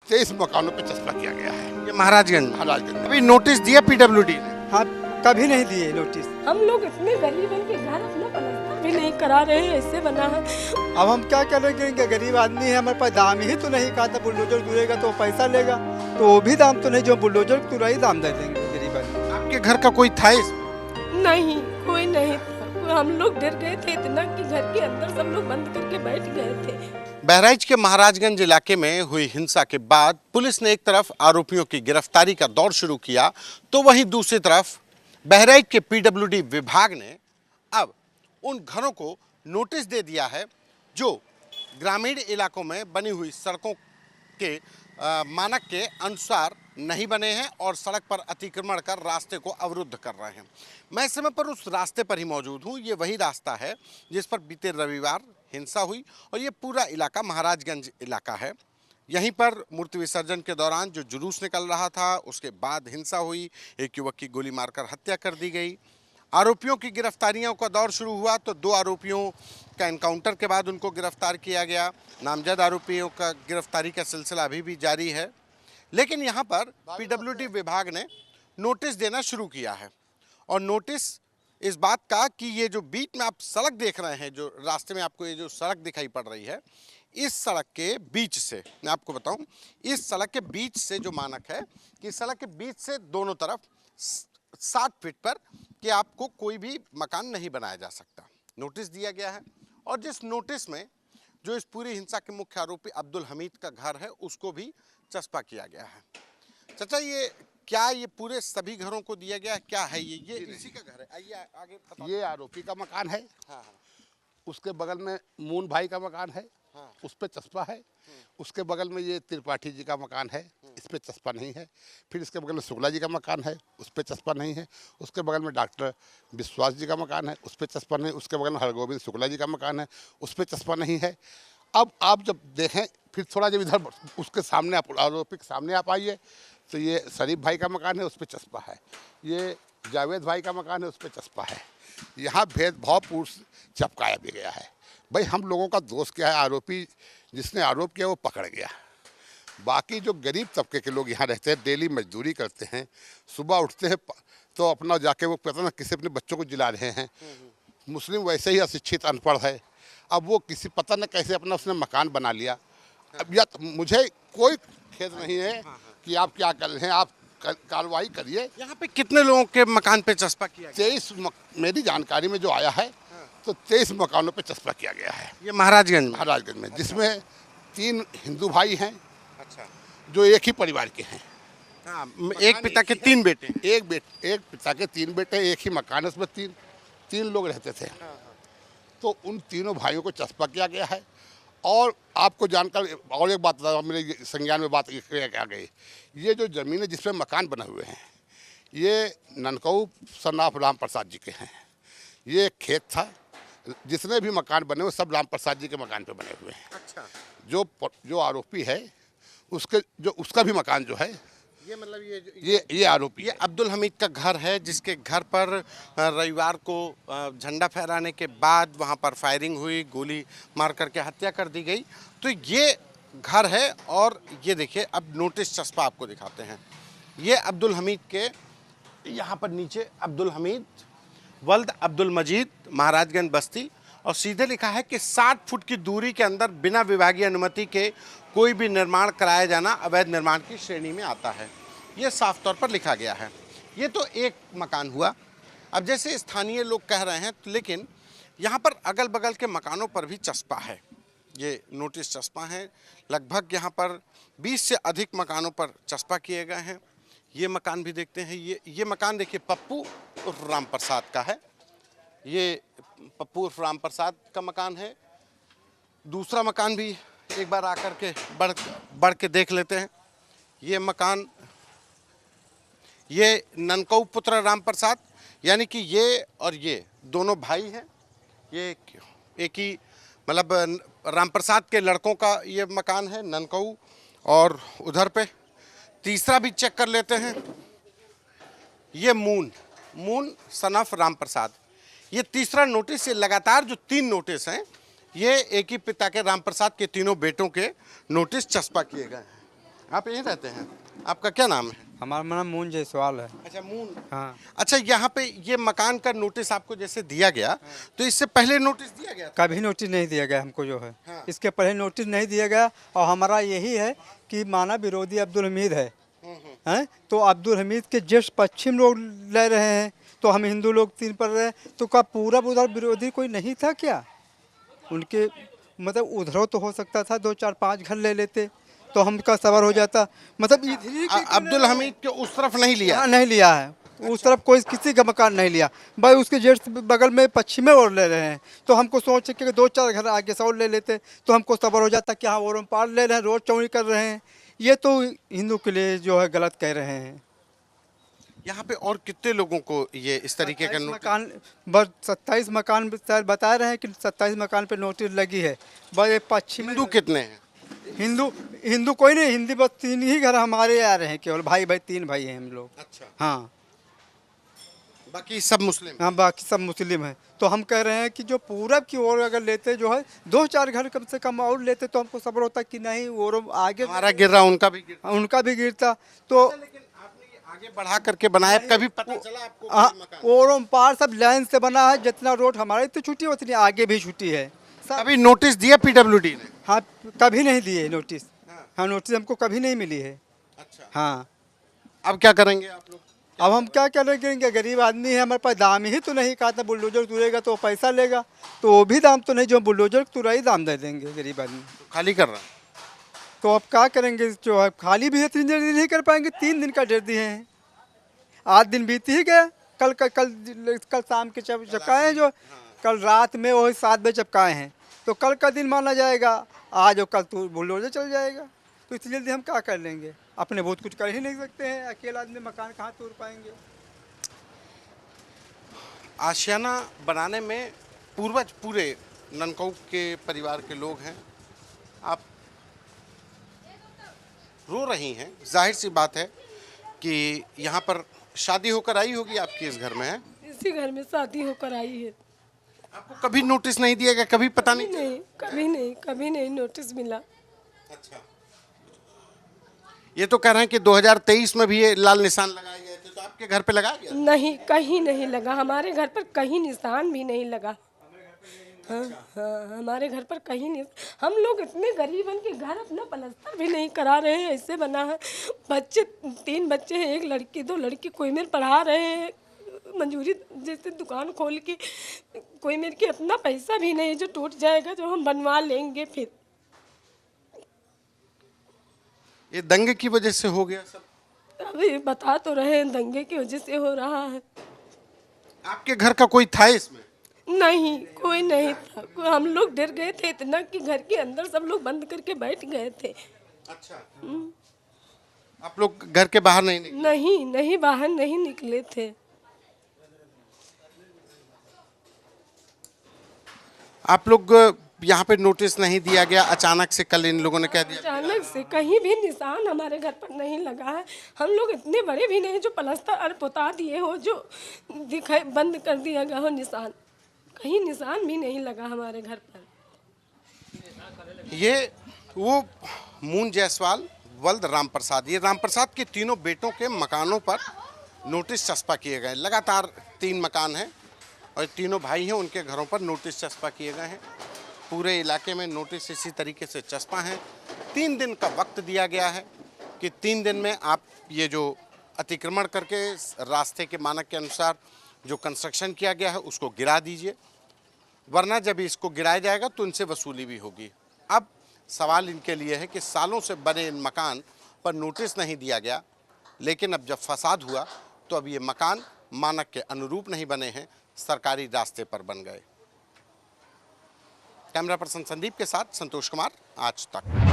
23 मकानों पे चस्पा किया गया है। ये महाराजगंज। महाराजगंज अभी नोटिस दिया पीडब्ल्यूडी ने? हाँ, कभी नहीं दिए नोटिस। हम लोग इतने गरीब हैं कि घर अपना पलस्तर भी नहीं करा रहे हैं, ऐसे बना है। अब हम क्या करेंगे, गरीब आदमी है, हमारे पास दाम ही तो नहीं। कहा था बुलडोजर तुरेगा तो पैसा लेगा, तो वो भी दाम तो नहीं, जो बुलडोजर तुरा ही दाम दे देंगे गरीब आदमी। आपके घर का कोई था इसमें? नहीं, कोई नहीं था। हम लोग डर गए थे इतना कि घर के अंदर सब लोग बंद करके बैठ गए थे। बहराइच के महाराजगंज इलाके में हुई हिंसा के बाद पुलिस ने एक तरफ आरोपियों की गिरफ्तारी का दौर शुरू किया, तो वहीं दूसरी तरफ बहराइच के पीडब्ल्यूडी विभाग ने अब उन घरों को नोटिस दे दिया है जो ग्रामीण इलाकों में बनी हुई सड़कों के मानक के अनुसार नहीं बने हैं और सड़क पर अतिक्रमण कर रास्ते को अवरुद्ध कर रहे हैं। मैं इस समय पर उस रास्ते पर ही मौजूद हूँ। ये वही रास्ता है जिस पर बीते रविवार हिंसा हुई और ये पूरा इलाका महाराजगंज इलाका है। यहीं पर मूर्ति विसर्जन के दौरान जो जुलूस निकल रहा था, उसके बाद हिंसा हुई, एक युवक की गोली मारकर हत्या कर दी गई। आरोपियों की गिरफ्तारियों का दौर शुरू हुआ तो 2 आरोपियों का एनकाउंटर के बाद उनको गिरफ्तार किया गया। नामजद आरोपियों का गिरफ्तारी का सिलसिला अभी भी जारी है, लेकिन यहाँ पर पीडब्ल्यूडी विभाग ने नोटिस देना शुरू किया है। और नोटिस इस बात का कि ये जो बीच में आप सड़क देख रहे हैं, जो रास्ते में आपको ये जो सड़क दिखाई पड़ रही है, इस सड़क के बीच से मैं आपको बताऊं, इस सड़क के बीच से जो मानक है कि सड़क के बीच से दोनों तरफ 60 फीट पर कि आपको कोई भी मकान नहीं बनाया जा सकता, नोटिस दिया गया है। और जिस नोटिस में जो इस पूरी हिंसा के मुख्य आरोपी अब्दुल हमीद का घर है, उसको भी चस्पा किया गया है। चाचा, ये क्या ये पूरे सभी घरों को दिया गया, क्या है ये इसी का घर है? आइए आगे बताओ। ये आरोपी का मकान है। हाँ। उसके बगल में मून भाई का मकान है। हाँ। उस पे चस्पा है। उसके बगल में ये त्रिपाठी जी का मकान है, इस पे चस्पा नहीं है। फिर इसके बगल में शुक्ला जी का मकान है, उस पे चस्पा नहीं है। उसके बगल में डॉक्टर विश्वास जी का मकान है, उस पे चस्पा नहीं। उसके बगल में हरगोविंद शुक्ला जी का मकान है, उस पे चस्पा नहीं है। अब आप जब देखें, फिर थोड़ा जब इधर उसके सामने आप आरोपी के सामने आप आइए तो ये शरीफ भाई का मकान है, उस पर चस्पा है। ये जावेद भाई का मकान है, उस पर चस्पा है। यहाँ भेदभावपूर्ण चपकाया भी गया है। भाई, हम लोगों का दोष क्या है? आरोपी जिसने आरोप किया वो पकड़ गया। बाकी जो गरीब तबके के लोग यहाँ रहते हैं, डेली मजदूरी करते हैं, सुबह उठते हैं तो अपना जाके वो पता ना किसी अपने बच्चों को जिला रहे हैं। मुस्लिम वैसे ही अशिक्षित अनपढ़ है, अब वो किसी पता न कैसे अपना उसने मकान बना लिया। अब या मुझे कोई खेद नहीं है कि आप क्या कर रहे हैं, आप कार्रवाई करिए। यहाँ पे कितने लोगों के मकान पे चस्पा किया गया? 23 मेरी जानकारी में जो आया है तो 23 मकानों पे चस्पा किया गया है। ये महाराजगंज में, जिसमें 3 हिंदू भाई हैं। अच्छा। जो एक ही परिवार के हैं। हाँ, एक पिता के 3 बेटे। एक पिता के 3 बेटे, एक ही मकान है, उसमें 3 लोग रहते थे। तो उन तीनों भाइयों को चस्पा किया गया है। और आपको जानकर और एक बात मेरे संज्ञान में बात आ गई, ये जो ज़मीन है जिसमें मकान बने हुए हैं, ये ननकऊ सन्नाफ राम प्रसाद जी के हैं। ये एक खेत था, जितने भी मकान बने हुए सब राम प्रसाद जी के मकान पे बने हुए हैं। अच्छा। जो आरोपी है उसका भी मकान जो है, ये मतलब ये आरोपी, ये अब्दुल हमीद का घर है, जिसके घर पर रविवार को झंडा फहराने के बाद वहां पर फायरिंग हुई, गोली मार करके हत्या कर दी गई। तो ये घर है और ये देखिए, अब नोटिस चस्पा आपको दिखाते हैं। ये अब्दुल हमीद के, यहाँ पर नीचे अब्दुल हमीद वल्द अब्दुल मजीद महाराजगंज बस्ती, और सीधे लिखा है कि 60 फुट की दूरी के अंदर बिना विभागीय अनुमति के कोई भी निर्माण कराया जाना अवैध निर्माण की श्रेणी में आता है। ये साफ तौर पर लिखा गया है। ये तो एक मकान हुआ। अब जैसे स्थानीय लोग कह रहे हैं, लेकिन यहाँ पर अगल बगल के मकानों पर भी चस्पा है। ये नोटिस चस्पा है। लगभग यहाँ पर 20 से अधिक मकानों पर चस्पा किए गए हैं। ये मकान भी देखते हैं। ये मकान देखिए, पप्पू उर्फ राम प्रसाद का है। ये पप्पू उर्फ राम प्रसाद का मकान है। दूसरा मकान भी एक बार आकर के बढ़ के देख लेते हैं। ये मकान, ये ननकऊ पुत्र राम प्रसाद, यानी कि ये और ये दोनों भाई हैं। ये एक ही मतलब राम प्रसाद के लड़कों का ये मकान है, ननकऊ। और उधर पे तीसरा भी चेक कर लेते हैं। ये moon son of Ram Prasad. ये तीसरा नोटिस, ये लगातार जो 3 नोटिस हैं, ये एक ही पिता के राम प्रसाद के तीनों बेटों के नोटिस चस्पा किए गए हैं। आप यहीं रहते हैं? आपका क्या नाम है? हमारा नाम मून जायसवाल है। अच्छा, मून। हाँ, अच्छा, यहाँ पे ये मकान का नोटिस आपको जैसे दिया गया, तो इससे पहले नोटिस दिया गया था? कभी नोटिस नहीं दिया गया हमको जो है। हाँ। इसके पहले नोटिस नहीं दिया गया और हमारा यही है कि मानव विरोधी अब्दुल हमीद है, हैं? तो अब्दुल हमीद के जस्ट पश्चिम लोग ले रहे हैं, तो हम हिंदू लोग 3 पर रहे, तो क्या पूरा उधर विरोधी कोई नहीं था क्या? उनके मतलब उधरों तो हो सकता था 2 4 5 घर ले लेते तो हमका सवार हो जाता, मतलब इधर ही अब्दुल हमीद के उस तरफ नहीं लिया? यहाँ नहीं लिया है। उस तरफ कोई किसी का मकान नहीं लिया भाई, उसके जस्ट बगल में पश्चिमी ओर ले रहे हैं, तो हमको सोच के 2 4 घर आगे से और ले लेते तो हमको सबर हो जाता कि हाँ और पार ले रहे हैं, रोड चौड़ी कर रहे हैं। ये तो हिंदू के लिए जो है गलत कह रहे हैं। यहाँ पे और कितने लोगों को ये इस तरीके का 27 नोटिस? मकान बस 27 मकान शायद बता रहे हैं कि 27 मकान पे नोटिस लगी है। बस ये पश्चिमी हिंदू कितने हैं? हिंदू कोई नहीं, हिंदी बस 3 ही घर हमारे आ रहे हैं, केवल भाई 3 भाई हैं हम लोग। अच्छा, हाँ बाकी सब मुस्लिम? हाँ, बाकी सब मुस्लिम हैं। तो हम कह रहे हैं कि जो पूरब की ओर अगर लेते जो है 2 4 घर कम से कम और लेते तो हमको सब्र होता कि नहीं और आगे हमारा गिर रहा, उनका भी गिर उनका भी गिरता तो लेकिन आपने ये आगे बढ़ा करके बनाया, कभी पता चला आपको हाँ, कोई मकान? और पार सब लाइन से बना है, जितना रोड हमारे तो छुट्टी उतनी आगे भी छुट्टी है सब। कभी नोटिस दिया पीडब्ल्यूडी ने? हाँ, कभी नहीं दिए नोटिस। हाँ, नोटिस हमको कभी नहीं मिली है। अच्छा, हाँ, अब क्या करेंगे आप लोग? अब हम क्या करेंगे, गरीब आदमी है, हमारे पास दाम ही तो नहीं कहा था बुलडोजर तुरेगा तो पैसा लेगा, तो वो भी दाम तो नहीं, जो बुलडोजर तुरा ही दाम दे देंगे गरीब आदमी। तो खाली कर रहा है। तो अब क्या करेंगे, जो है खाली भी है 3 दिन नहीं कर पाएंगे, 3 दिन का डेट दिए हैं, 8 दिन बीत ही गया। कल शाम के चपकाए हैं, जो कल रात में वही 7 बजे चपकाए हैं, तो कल का दिन माना जाएगा, आज और कल तो बुलडोजर चल जाएगा। तो इसलिए हम क्या कर लेंगे, अपने बहुत कुछ कर ही नहीं सकते हैं, अकेला आदमी मकान कहाँ तोड़ पाएंगे। आशियाना बनाने में पूर्वज पूरे ननकौ के परिवार के लोग हैं। आप रो रही हैं, जाहिर सी बात है कि यहाँ पर शादी होकर आई होगी आपकी, इस घर में है? इसी घर में शादी होकर आई है। आपको कभी नोटिस नहीं दिया गया, कभी पता नहीं? नहीं, कभी नहीं नोटिस मिला। अच्छा, ये तो कह रहे हैं कि 2023 में भी ये लाल निशान लगाए गए थे, तो आपके घर पे लगाया गया? नहीं, कहीं नहीं लगा, हमारे घर पर कहीं निशान भी नहीं लगा। हाँ हाँ, हमारे घर पर कहीं नहीं। हम लोग इतने गरीब हैं कि घर अपना पलस्तर भी नहीं करा रहे हैं, ऐसे बना है। बच्चे 3 बच्चे हैं, 1 लड़की 2 लड़की, कोई मेरे पढ़ा रहे हैं मंजूरी जैसे दुकान खोल के, कोई मेरे के अपना पैसा भी नहीं जो टूट जाएगा, जो हम बनवा लेंगे फिर। ये दंगे की वजह से हो गया सब? अभी बता तो रहे हैं दंगे की वजह से हो रहा है। आपके घर का कोई था इसमें? नहीं, कोई नहीं था। हम लोग डर गए थे इतना कि घर के अंदर सब लोग बंद करके बैठ गए थे। अच्छा, आप लोग घर के बाहर नहीं निकले? नहीं, बाहर नहीं निकले थे। आप लोग यहाँ पे नोटिस नहीं दिया गया, अचानक से कल इन लोगों ने कह दिया? अचानक से कहीं भी निशान हमारे घर पर नहीं लगा है। हम लोग इतने बड़े भी नहीं जो प्लास्टर और पुता दिए हो, जो दिखाई बंद कर दिया गया हो निशान, कहीं निशान भी नहीं लगा हमारे घर पर। ये वो मून जायसवाल वल्द राम प्रसाद, ये राम प्रसाद के तीनों बेटों के मकानों पर नोटिस चस्पा किए गए। लगातार 3 मकान हैं और तीनों भाई हैं, उनके घरों पर नोटिस चस्पा किए गए हैं। पूरे इलाके में नोटिस इसी तरीके से चस्पा हैं। 3 दिन का वक्त दिया गया है कि 3 दिन में आप ये जो अतिक्रमण करके रास्ते के मानक के अनुसार जो कंस्ट्रक्शन किया गया है उसको गिरा दीजिए, वरना जब इसको गिराया जाएगा तो इनसे वसूली भी होगी। अब सवाल इनके लिए है कि सालों से बने इन मकान पर नोटिस नहीं दिया गया, लेकिन अब जब फसाद हुआ तो अब ये मकान मानक के अनुरूप नहीं बने हैं, सरकारी रास्ते पर बन गए। कैमरा पर्सन संदीप के साथ संतोष कुमार, आज तक।